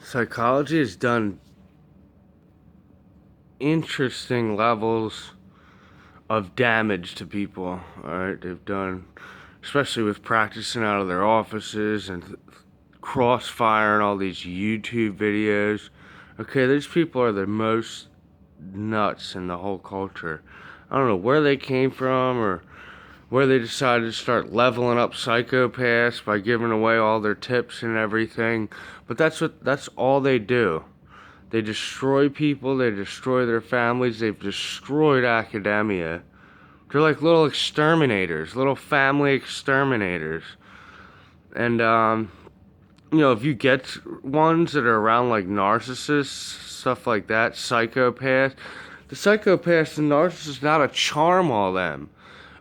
Psychology has done interesting levels of damage to people. Alright, they've done, especially with practicing out of their offices and crossfire and all these YouTube videos. Okay, these people are the most nuts in the whole culture. I don't know where they came from or where they decided to start leveling up psychopaths by giving away all their tips and everything. But that's all they do. They destroy people, they destroy their families, they've destroyed academia. They're like little exterminators, little family exterminators. And if you get ones that are around like narcissists, stuff like that, psychopaths, the psychopaths and narcissists now to charm all them.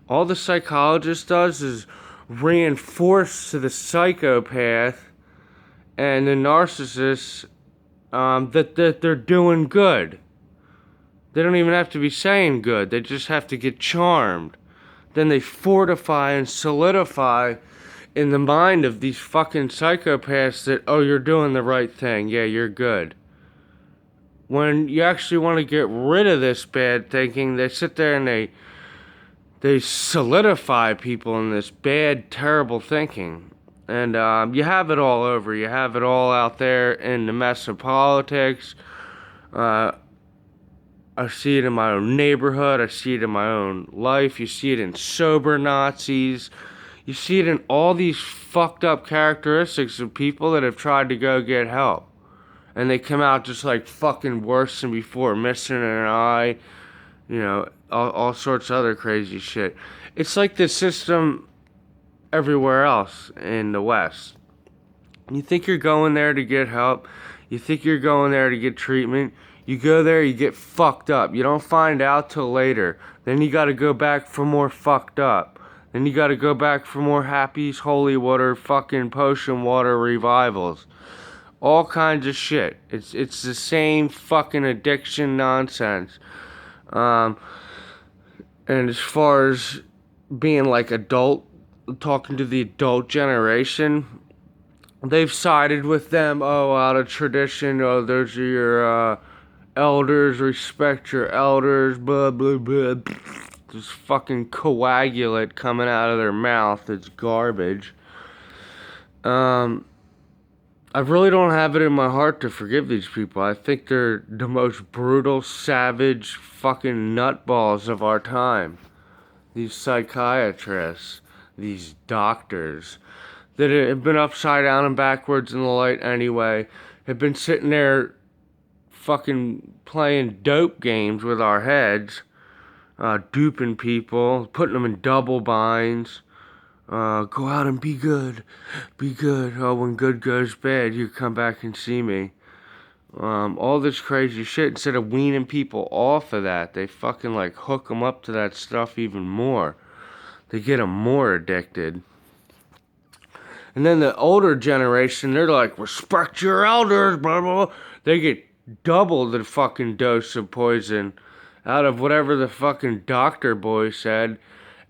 All the psychologist does is reinforce to the psychopath and the narcissist that they're doing good. They don't even have to be saying good. They just have to get charmed. Then they fortify and solidify in the mind of these fucking psychopaths that, oh, you're doing the right thing. Yeah, you're good. When you actually want to get rid of this bad thinking, they sit there and they solidify people in this bad, terrible thinking. And you have it all over. You have it all out there in the mess of politics. I see it in my own neighborhood. I see it in my own life. You see it in sober Nazis. You see it in all these fucked up characteristics of people that have tried to go get help. And they come out just like fucking worse than before, missing an eye, all sorts of other crazy shit. It's like the system everywhere else in the West. You think you're going there to get help. You think you're going there to get treatment. You go there, you get fucked up. You don't find out till later. Then you gotta go back for more fucked up. Then you gotta go back for more Happy's Holy Water fucking potion water revivals. All kinds of shit. It's the same fucking addiction nonsense. And as far as being like adult, talking to the adult generation, they've sided with them. Oh, out of tradition. Oh, those are your elders. Respect your elders. Blah, blah, blah. This fucking coagulate coming out of their mouth. It's garbage. I really don't have it in my heart to forgive these people. I think they're the most brutal, savage, fucking nutballs of our time. These psychiatrists, these doctors, that have been upside down and backwards in the light anyway, have been sitting there fucking playing dope games with our heads, duping people, putting them in double binds. Go out and be good. Be good. Oh, when good goes bad, you come back and see me. All this crazy shit. Instead of weaning people off of that, they fucking like hook them up to that stuff even more. They get them more addicted. And then the older generation, they're like, respect your elders, blah, blah, blah. They get double the fucking dose of poison out of whatever the fucking doctor boy said.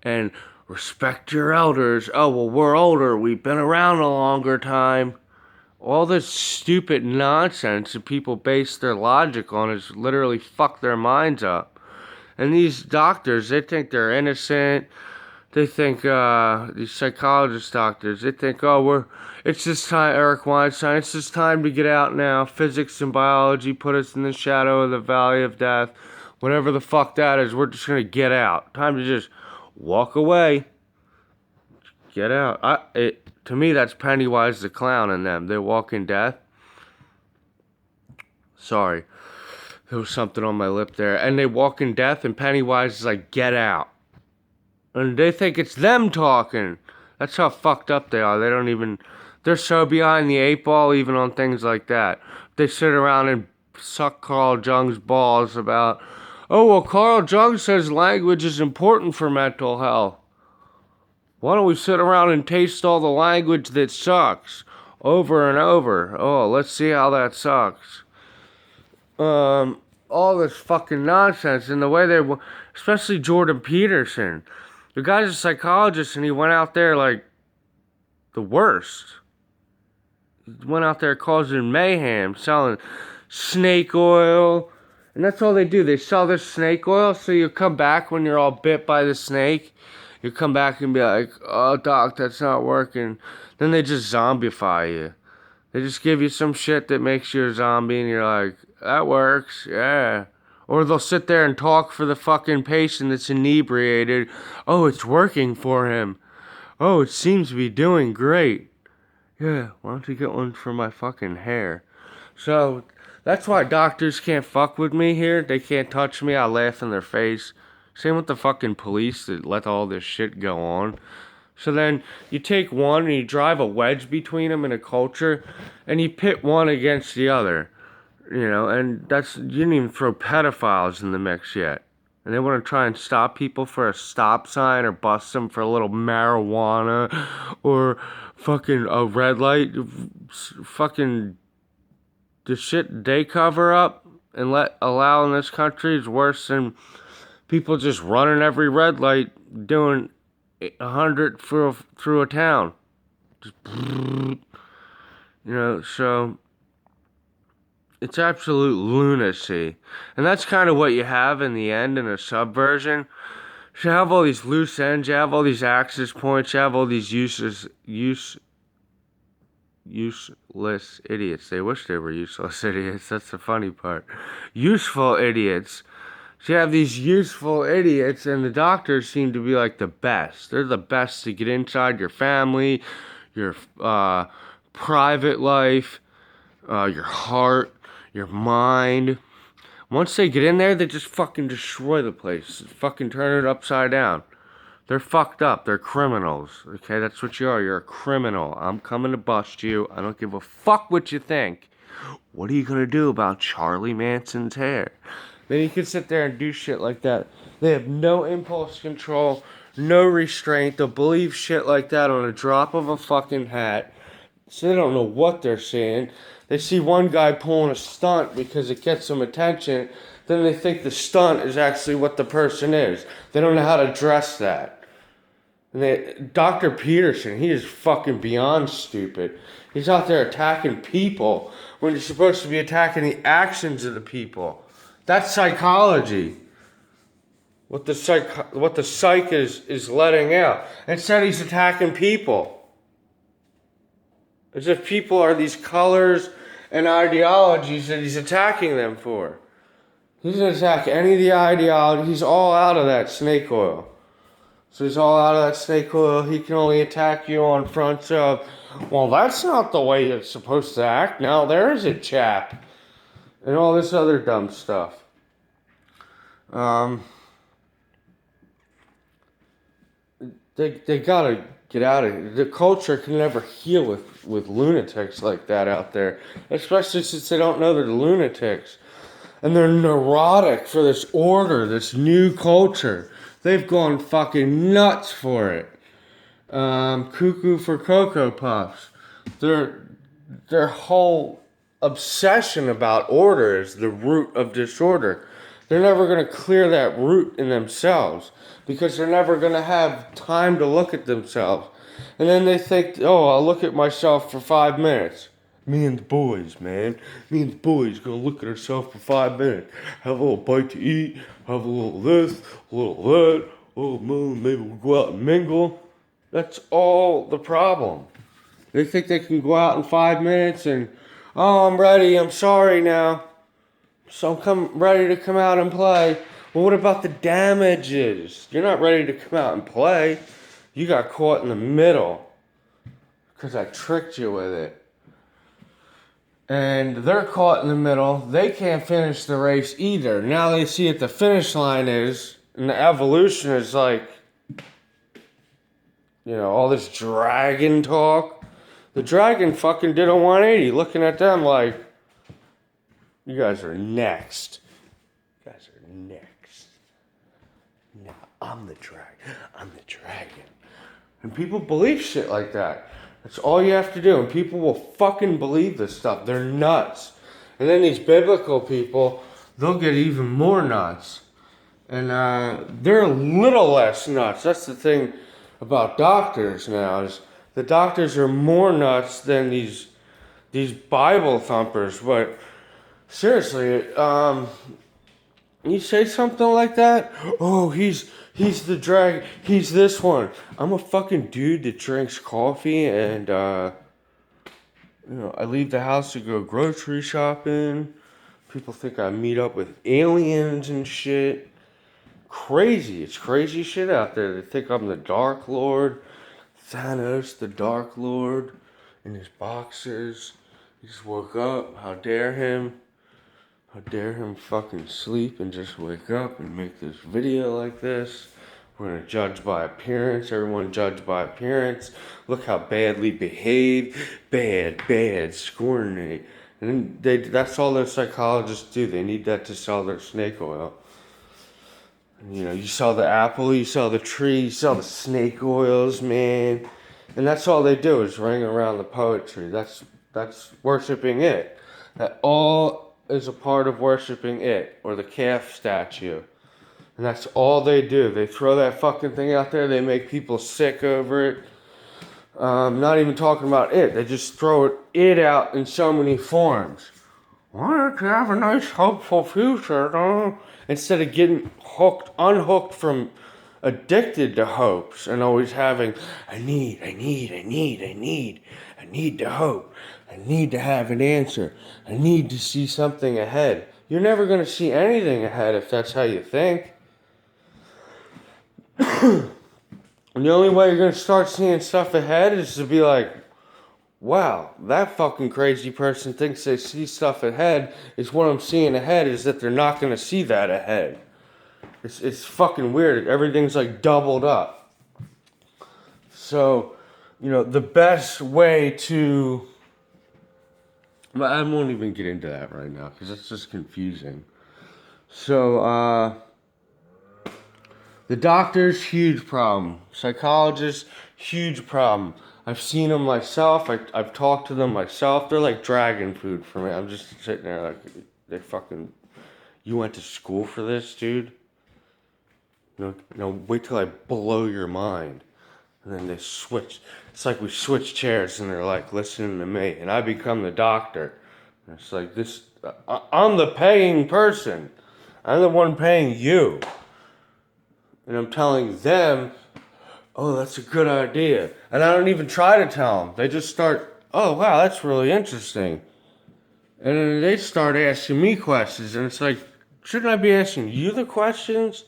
And respect your elders. Oh, well, we're older. We've been around a longer time. All this stupid nonsense that people base their logic on is literally fuck their minds up. And these doctors, they think they're innocent. They think, these psychologist doctors, they think, oh, it's just time, Eric Weinstein, it's just time to get out now. Physics and biology put us in the shadow of the valley of death. Whatever the fuck that is, we're just gonna get out. Time to just walk away. Get out. To me, that's Pennywise the Clown in them. They walk in death. Sorry. There was something on my lip there. And they walk in death, and Pennywise is like, get out. And they think it's them talking. That's how fucked up they are. They're so behind the eight ball even on things like that. They sit around and suck Carl Jung's balls about, oh, well, Carl Jung says language is important for mental health. Why don't we sit around and taste all the language that sucks over and over? Oh, let's see how that sucks. All this fucking nonsense and the way especially Jordan Peterson. The guy's a psychologist and he went out there like the worst. went out there causing mayhem, selling snake oil. And that's all they do. They sell this snake oil, so you come back when you're all bit by the snake. You come back and be like, oh, doc, that's not working. Then they just zombify you. They just give you some shit that makes you a zombie, and you're like, that works, yeah. Or they'll sit there and talk for the fucking patient that's inebriated. Oh, it's working for him. Oh, it seems to be doing great. Yeah, why don't you get one for my fucking hair? So, that's why doctors can't fuck with me here. They can't touch me. I laugh in their face. Same with the fucking police that let all this shit go on. So then you take one and you drive a wedge between them in a culture and you pit one against the other. You know, and that's, you didn't even throw pedophiles in the mix yet. And they want to try and stop people for a stop sign or bust them for a little marijuana or fucking a red light. Fucking the shit they cover up and allow in this country is worse than people just running every red light doing 100 through a town. Just, you know, so it's absolute lunacy. And that's kind of what you have in the end in a subversion. You have all these loose ends, you have all these access points, you have all these useless idiots. They wish they were useless idiots. That's the funny part. Useful idiots. So you have these useful idiots, and the doctors seem to be like the best. They're the best to get inside your family, your private life, your heart, your mind. Once they get in there, they just fucking destroy the place. Fucking turn it upside down. They're fucked up. They're criminals. Okay, that's what you are. You're a criminal. I'm coming to bust you. I don't give a fuck what you think. What are you gonna do about Charlie Manson's hair? Then you can sit there and do shit like that. They have no impulse control, no restraint. They'll believe shit like that on a drop of a fucking hat. So they don't know what they're seeing. They see one guy pulling a stunt because it gets some attention. Then they think the stunt is actually what the person is. They don't know how to dress that. And Dr. Peterson, he is fucking beyond stupid. He's out there attacking people when you're supposed to be attacking the actions of the people. That's psychology. What the psych is letting out. Instead, he's attacking people. As if people are these colors and ideologies that he's attacking them for. He doesn't attack any of the ideology. He's all out of that snake oil. So he's all out of that snake oil. He can only attack you on fronts of, well, that's not the way it's supposed to act. Now there's a chap. And all this other dumb stuff. They gotta get out of here. The culture can never heal with lunatics like that out there. Especially since they don't know they're lunatics. And they're neurotic for this order, this new culture. They've gone fucking nuts for it. Cuckoo for Cocoa Puffs. Their whole obsession about order is the root of disorder. They're never going to clear that root in themselves because they're never going to have time to look at themselves. And then they think, oh, I'll look at myself for 5 minutes. Me and the boys, man. Me and the boys gonna look at ourselves for 5 minutes. Have a little bite to eat. Have a little this, a little that. Oh, man, maybe we'll go out and mingle. That's all the problem. They think they can go out in 5 minutes and, oh, I'm ready. I'm sorry now. So I'm ready to come out and play. Well, what about the damages? You're not ready to come out and play. You got caught in the middle because I tricked you with it. And they're caught in the middle. They can't finish the race either. Now they see what the finish line is, and the evolution is like, you know, all this dragon talk. The dragon fucking did a 180, looking at them like, you guys are next. You guys are next. Now I'm the dragon. I'm the dragon. And people believe shit like that. That's all you have to do, and people will fucking believe this stuff. They're nuts. And then these biblical people, they'll get even more nuts. And they're a little less nuts. That's the thing about doctors now, is the doctors are more nuts than these these Bible thumpers. But seriously, you say something like that, oh, he's the drag, he's this one. I'm a fucking dude that drinks coffee and I leave the house to go grocery shopping. People think I meet up with aliens and shit. Crazy. It's crazy shit out there. They think I'm the Dark Lord. Thanos, the Dark Lord, in his boxers. He just woke up. How dare him? How dare him fucking sleep and just wake up and make this video like this? We're going to judge by appearance. Everyone judge by appearance. Look how badly behaved. Bad, scorn. And that's all those psychologists do. They need that to sell their snake oil. You sell the apple, you sell the tree, you sell the snake oils, man. And that's all they do is ring around the poetry. That's worshiping it. That all is a part of worshiping it, or the calf statue. And that's all they do. They throw that fucking thing out there. They make people sick over it. Not even talking about it. They just throw it out in so many forms. Why don't you have a nice, hopeful future? Huh? Instead of getting unhooked from addicted to hopes and always having, I need to hope. I need to have an answer. I need to see something ahead. You're never going to see anything ahead if that's how you think. And the only way you're going to start seeing stuff ahead is to be like, wow, that fucking crazy person thinks they see stuff ahead. Is what I'm seeing ahead is that they're not going to see that ahead. It's fucking weird. Everything's like doubled up. So, the best way to... I won't even get into that right now because it's just confusing. So, the doctors, huge problem. Psychologists, huge problem. I've seen them myself. I've talked to them myself. They're like dragon food for me. I'm just sitting there like, they fucking... You went to school for this, dude? No, wait till I blow your mind. And then they switch. It's like we switch chairs and they're like listening to me. And I become the doctor. And it's like this... I'm the paying person. I'm the one paying you. And I'm telling them, oh, that's a good idea. And I don't even try to tell them. They just start, oh, wow, that's really interesting. And then they start asking me questions. And it's like, shouldn't I be asking you the questions?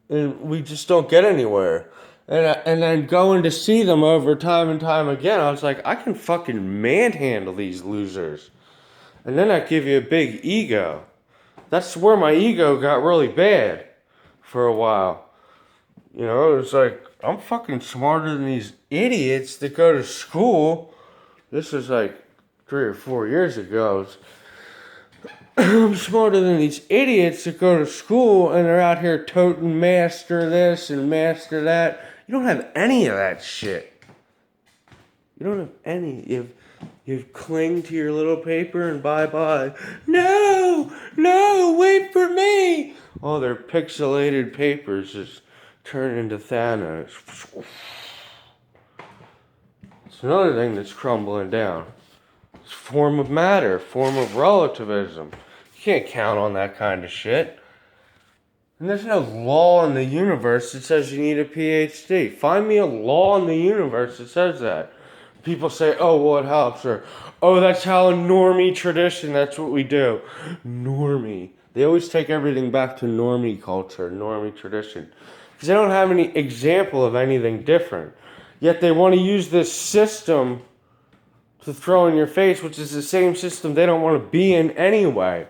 And we just don't get anywhere. And then going to see them over time and time again, I was like, I can fucking manhandle these losers. And then I give you a big ego. That's where my ego got really bad for a while. It's like, I'm fucking smarter than these idiots that go to school. This was like 3 or 4 years ago. I'm smarter than these idiots that go to school and they're out here toting master this and master that. You don't have any of that shit. You don't have any. You cling to your little paper and bye-bye. No, wait for me. All their pixelated papers just turn into Thanos. It's another thing that's crumbling down. It's form of matter, form of relativism. You can't count on that kind of shit. And there's no law in the universe that says you need a PhD. Find me a law in the universe that says that. People say, oh, well, it helps. Or, oh, that's how a normie tradition, that's what we do. Normie. They always take everything back to normie culture, normie tradition. Because they don't have any example of anything different. Yet they want to use this system to throw in your face, which is the same system they don't want to be in anyway.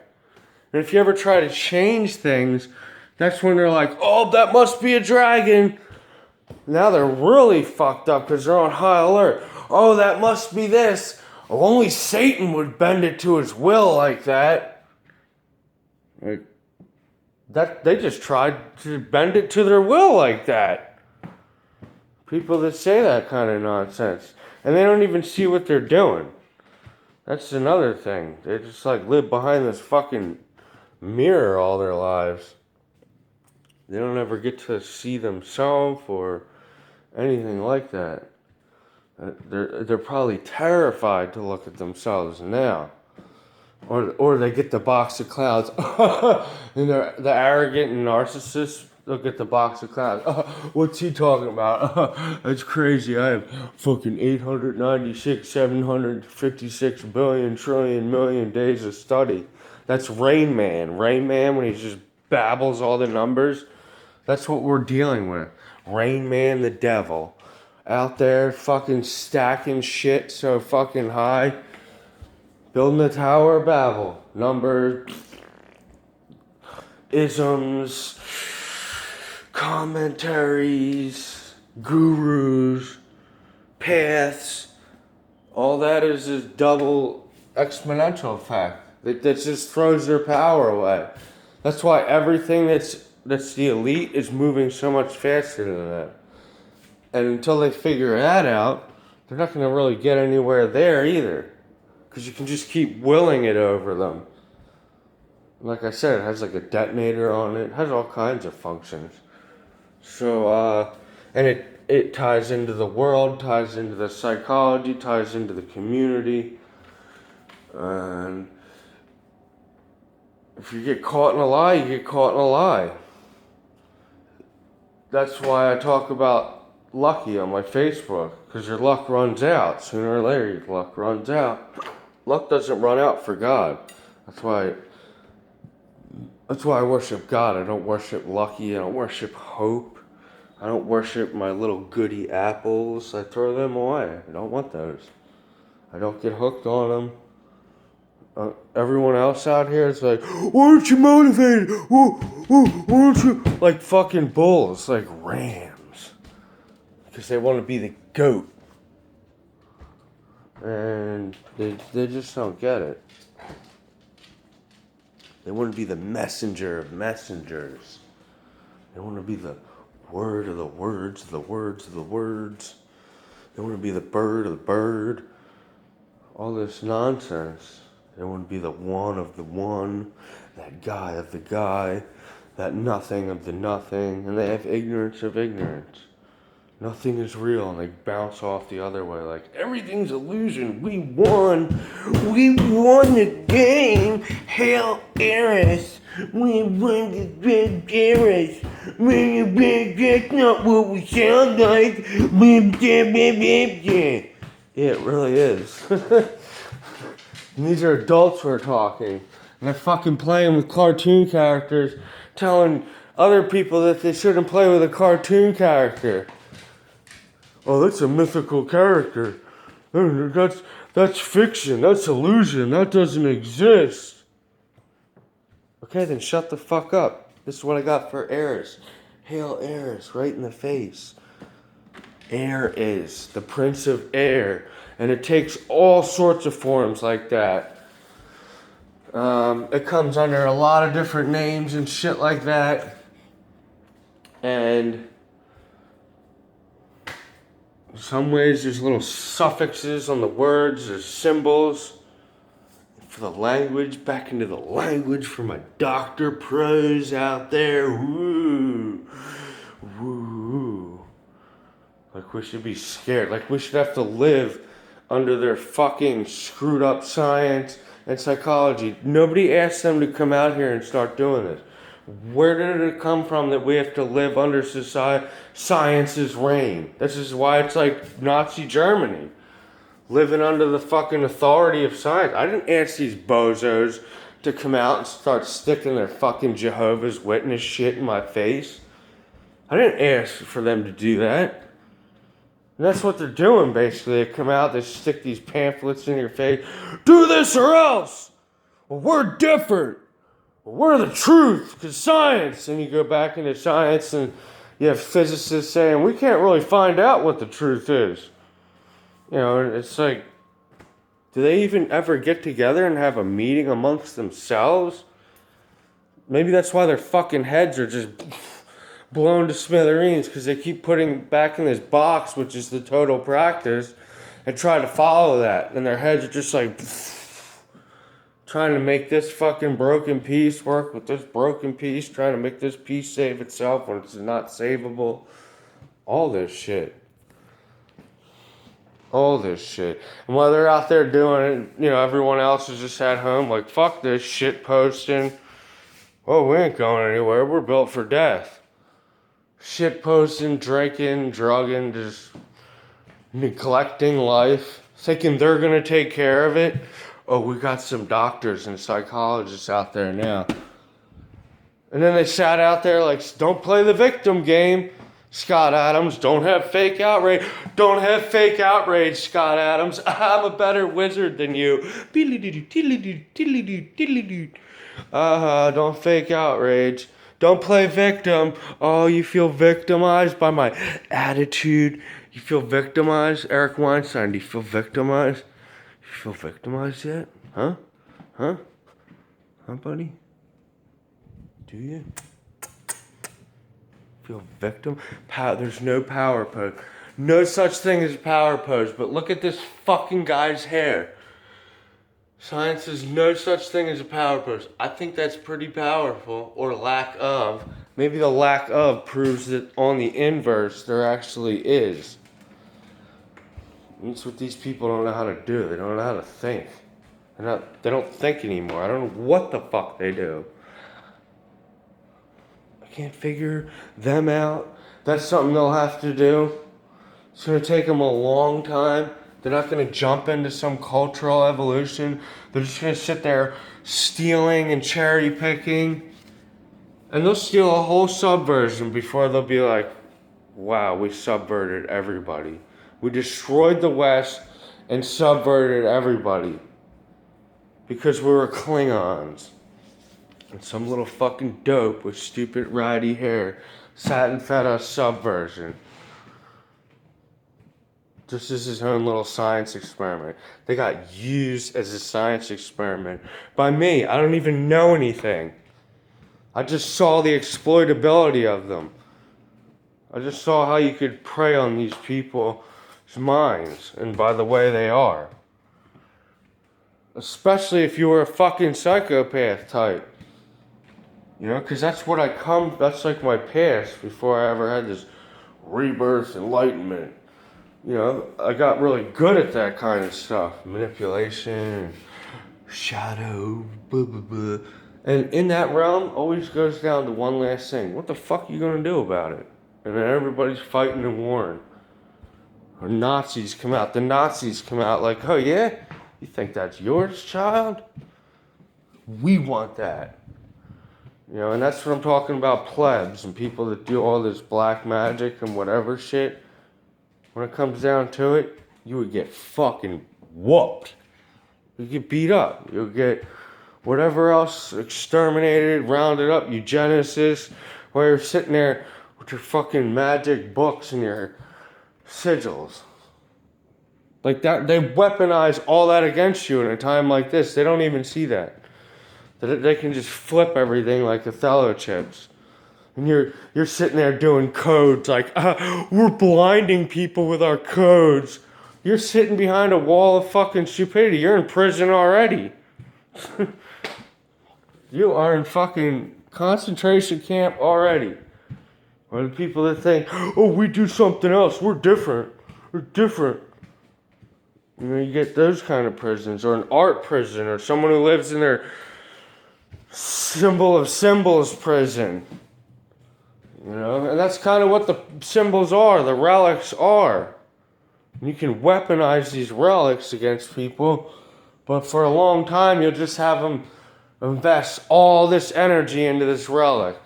And if you ever try to change things, that's when they're like, oh, that must be a dragon. Now they're really fucked up because they're on high alert. Oh, that must be this. Oh, only Satan would bend it to his will like that. They just tried to bend it to their will like that. People that say that kind of nonsense. And they don't even see what they're doing. That's another thing. They just like live behind this fucking mirror all their lives. They don't ever get to see themselves or anything like that. They're probably terrified to look at themselves now. Or they get the box of clouds. And the arrogant and narcissists look at the box of clouds. What's he talking about? That's crazy. I have fucking 896, 756 billion, trillion, million days of study. That's Rain Man. Rain Man, when he just babbles all the numbers. That's what we're dealing with. Rain Man the devil. Out there fucking stacking shit so fucking high. Building the Tower of Babel. Numbers, isms, commentaries, gurus, paths. All that is this double exponential effect. That just throws their power away. That's why everything that's the elite is moving so much faster than that. And until they figure that out, they're not going to really get anywhere there either. Because you can just keep willing it over them. Like I said, it has like a detonator on it. It has all kinds of functions. So, and it ties into the world, ties into the psychology, ties into the community. And if you get caught in a lie, you get caught in a lie. That's why I talk about lucky on my Facebook. Because your luck runs out. Sooner or later, your luck runs out. Luck doesn't run out for God. That's why I worship God. I don't worship lucky. I don't worship hope. I don't worship my little goody apples. I throw them away. I don't want those. I don't get hooked on them. Everyone else out here is like, why aren't you motivated? Why aren't you? Like fucking bulls, like rams. Because they want to be the goat. And they just don't get it. They want to be the messenger of messengers. They want to be the word of the words, the words of the words. They want to be the bird of the bird. All this nonsense. They want to be the one of the one, that guy of the guy, that nothing of the nothing. And they have ignorance of ignorance. Nothing is real, and they bounce off the other way like, everything's illusion. We won. We won the game. Hail Eris. We won the big Eris. That's not what we sound like. Yeah, it really is. And these are adults who are talking. And they're fucking playing with cartoon characters, telling other people that they shouldn't play with a cartoon character. Oh, that's a mythical character. That's fiction. That's illusion. That doesn't exist. Okay, then shut the fuck up. This is what I got for Eris. Hail Eris, right in the face. Air is the Prince of Air. And it takes all sorts of forms like that. It comes under a lot of different names and shit like that. And in some ways, there's little suffixes on the words, there's symbols. For the language, back into the language for my doctor pros out there. Woo! Woo! Like we should be scared. Like we should have to live under their fucking screwed up science and psychology. Nobody asked them to come out here and start doing this. Where did it come from that we have to live under science's reign? This is why it's like Nazi Germany. Living under the fucking authority of science. I didn't ask these bozos to come out and start sticking their fucking Jehovah's Witness shit in my face. I didn't ask for them to do that. And that's what they're doing, basically. They come out, they stick these pamphlets in your face. Do this or else! Well, we're different. We're the truth, because science. And you go back into science and you have physicists saying, we can't really find out what the truth is. You know, it's like, do they even ever get together and have a meeting amongst themselves? Maybe that's why their fucking heads are just blown to smithereens, because they keep putting back in this box, which is the total practice, and try to follow that. And their heads are just like trying to make this fucking broken piece work with this broken piece, trying to make this piece save itself when it's not savable. All this shit. All this shit. And while they're out there doing it, everyone else is just at home like, fuck this shit posting. Oh, we ain't going anywhere. We're built for death. Shit posting, drinking, drugging, just neglecting life. Thinking they're going to take care of it. Oh, we got some doctors and psychologists out there now. And then they sat out there like, don't play the victim game. Scott Adams, don't have fake outrage. Don't have fake outrage, Scott Adams. I'm a better wizard than you. Don't fake outrage. Don't play victim. Oh, you feel victimized by my attitude. You feel victimized? Eric Weinstein, do you feel victimized? You feel victimized yet? Huh? Huh, buddy? Do you? Feel victim? There's no power pose. No such thing as power pose, but look at this fucking guy's hair. Science says no such thing as a power pose. I think that's pretty powerful, or lack of. Maybe the lack of proves that on the inverse there actually is. That's what these people don't know how to do. They don't know how to think. They don't think anymore. I don't know what the fuck they do. I can't figure them out. That's something they'll have to do. It's going to take them a long time. They're not going to jump into some cultural evolution. They're just going to sit there stealing and cherry picking. And they'll steal a whole subversion before they'll be like, wow, we subverted everybody. We destroyed the West and subverted everybody. Because we were Klingons. And some little fucking dope with stupid ratty hair sat and fed us subversion. This is his own little science experiment. They got used as a science experiment by me. I don't even know anything. I just saw the exploitability of them. I just saw how you could prey on these people's minds and by the way they are. Especially if you were a fucking psychopath type. Because that's like my past before I ever had this rebirth enlightenment. I got really good at that kind of stuff. Manipulation, shadow, blah, blah, blah. And in that realm, always goes down to one last thing. What the fuck are you going to do about it? And then everybody's fighting and warring. Or Nazis come out. The Nazis come out like, oh yeah? You think that's yours, child? We want that. And that's what I'm talking about, plebs and people that do all this black magic and whatever shit. When it comes down to it, you would get fucking whooped. You get beat up. You'll get whatever else exterminated, rounded up, eugenicists, while you're sitting there with your fucking magic books and your sigils. Like that, they weaponize all that against you in a time like this. They don't even see that. They can just flip everything like Othello chips. And you're sitting there doing codes like, we're blinding people with our codes. You're sitting behind a wall of fucking stupidity. You're in prison already. You are in fucking concentration camp already. Or the people that think, oh, we do something else. We're different. We're different. You get those kind of prisons. Or an art prison. Or someone who lives in their symbol of symbols prison. And that's kind of what the symbols are, the relics are. You can weaponize these relics against people, but for a long time you'll just have them invest all this energy into this relic.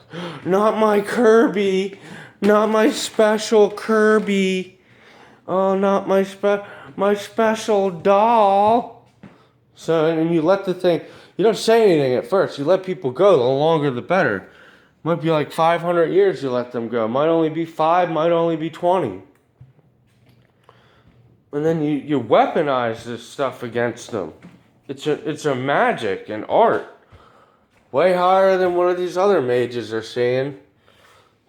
Not my Kirby, not my special Kirby. Oh, not my special doll. So, and you let the thing, you don't say anything at first. You let people go. The longer, the better. Might be like 500 years you let them go. Might only be 5, might only be 20. And then you weaponize this stuff against them. It's a magic and art. Way higher than one of these other mages are saying.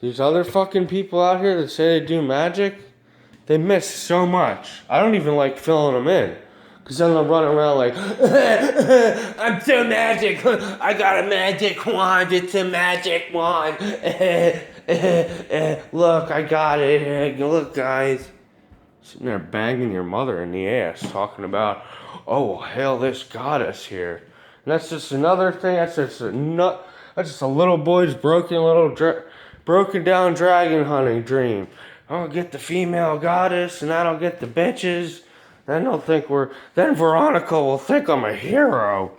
These other fucking people out here that say they do magic, they miss so much. I don't even like filling them in. Because then they'll run around like, I'm so magic. I got a magic wand. It's a magic wand. Look, I got it. Look, guys. Sitting there banging your mother in the ass, talking about, oh, hail this goddess here. And that's just another thing. That's just a little boy's broken down dragon hunting dream. I'll get the female goddess, and I don't get the bitches. Then Veronica will think I'm a hero.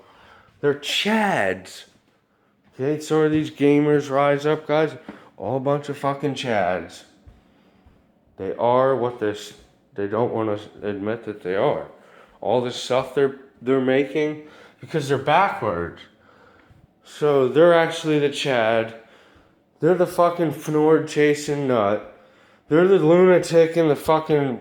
They're chads. Okay, so are these gamers rise up, guys? All a bunch of fucking chads. They are what they don't want to admit that they are. All this stuff they're making because they're backwards. So they're actually the Chad. They're the fucking Fnord chasing nut. They're the lunatic in the fucking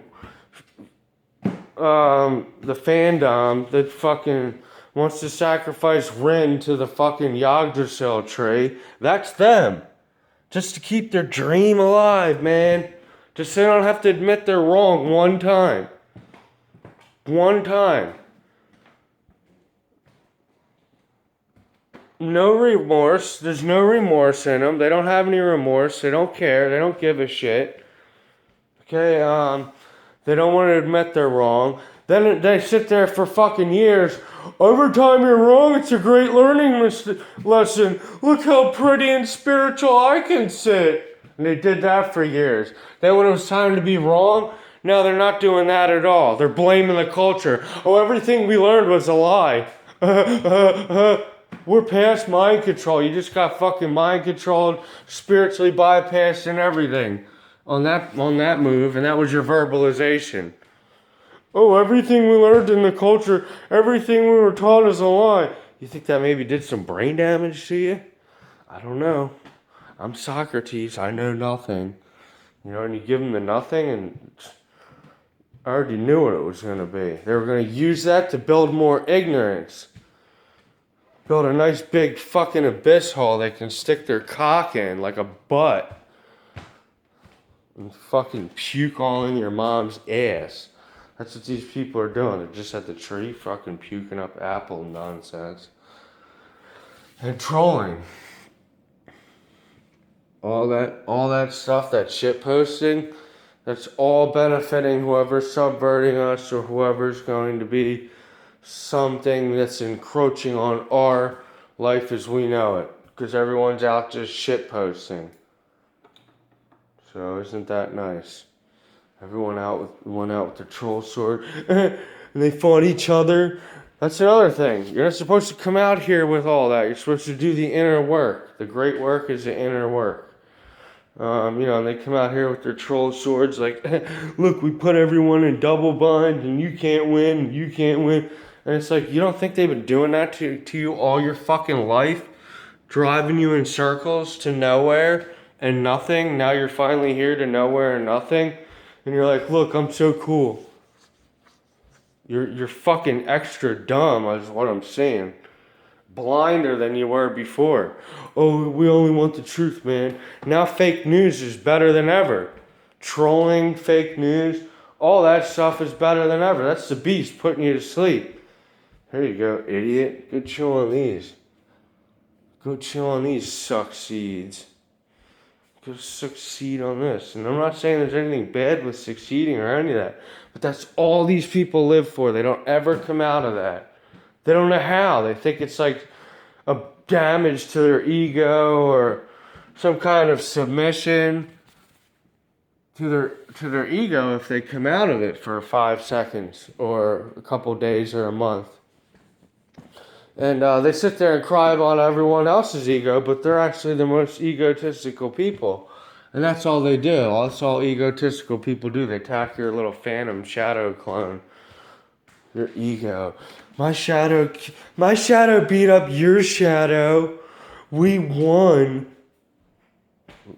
the fandom that fucking wants to sacrifice Rin to the fucking Yggdrasil tree. That's them. Just to keep their dream alive, man. Just so they don't have to admit they're wrong one time. One time. No remorse. There's no remorse in them. They don't have any remorse. They don't care. They don't give a shit. Okay, they don't want to admit they're wrong. Then they sit there for fucking years. Every time you're wrong, it's a great learning lesson. Look how pretty and spiritual I can sit. And they did that for years. Then when it was time to be wrong, no, they're not doing that at all. They're blaming the culture. Oh, everything we learned was a lie. We're past mind control. You just got fucking mind controlled, spiritually bypassed and everything on that move, and that was your verbalization. Oh, everything we learned in the culture, everything we were taught is a lie. You think that maybe did some brain damage to you? I don't know. I'm Socrates. I know nothing. You know, and you give them the nothing, and I already knew what it was going to be. They were going to use that to build more ignorance. Build a nice big fucking abyss hole they can stick their cock in like a butt. And fucking puke all in your mom's ass. That's what these people are doing. They're just at the tree fucking puking up apple nonsense. And trolling. All that stuff, that shit posting, that's all benefiting whoever's subverting us or whoever's going to be something that's encroaching on our life as we know it. Because everyone's out just shit posting. So isn't that nice? Everyone went out with the troll sword and they fought each other. That's another thing. You're not supposed to come out here with all that. You're supposed to do the inner work. The great work is the inner work. And they come out here with their troll swords like, look, we put everyone in double bind and you can't win, and you can't win. And it's like, you don't think they've been doing that to you all your fucking life? Driving you in circles to nowhere and nothing. Now you're finally here to nowhere and nothing. And you're like, look, I'm so cool. You're fucking extra dumb is what I'm saying. Blinder than you were before. Oh, we only want the truth, man. Now fake news is better than ever. Trolling, fake news, all that stuff is better than ever. That's the beast putting you to sleep. There you go, idiot. Go chill on these. Go chill on these succeeds. Go succeed on this. And I'm not saying there's anything bad with succeeding or any of that. But that's all these people live for. They don't ever come out of that. They don't know how. They think it's like a damage to their ego or some kind of submission to their ego if they come out of it for 5 seconds or a couple days or a month. And they sit there and cry about everyone else's ego, but they're actually the most egotistical people. And that's all they do. That's all egotistical people do. They attack your little phantom shadow clone. Your ego. My shadow beat up your shadow. We won.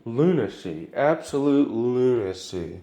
Lunacy. Absolute lunacy.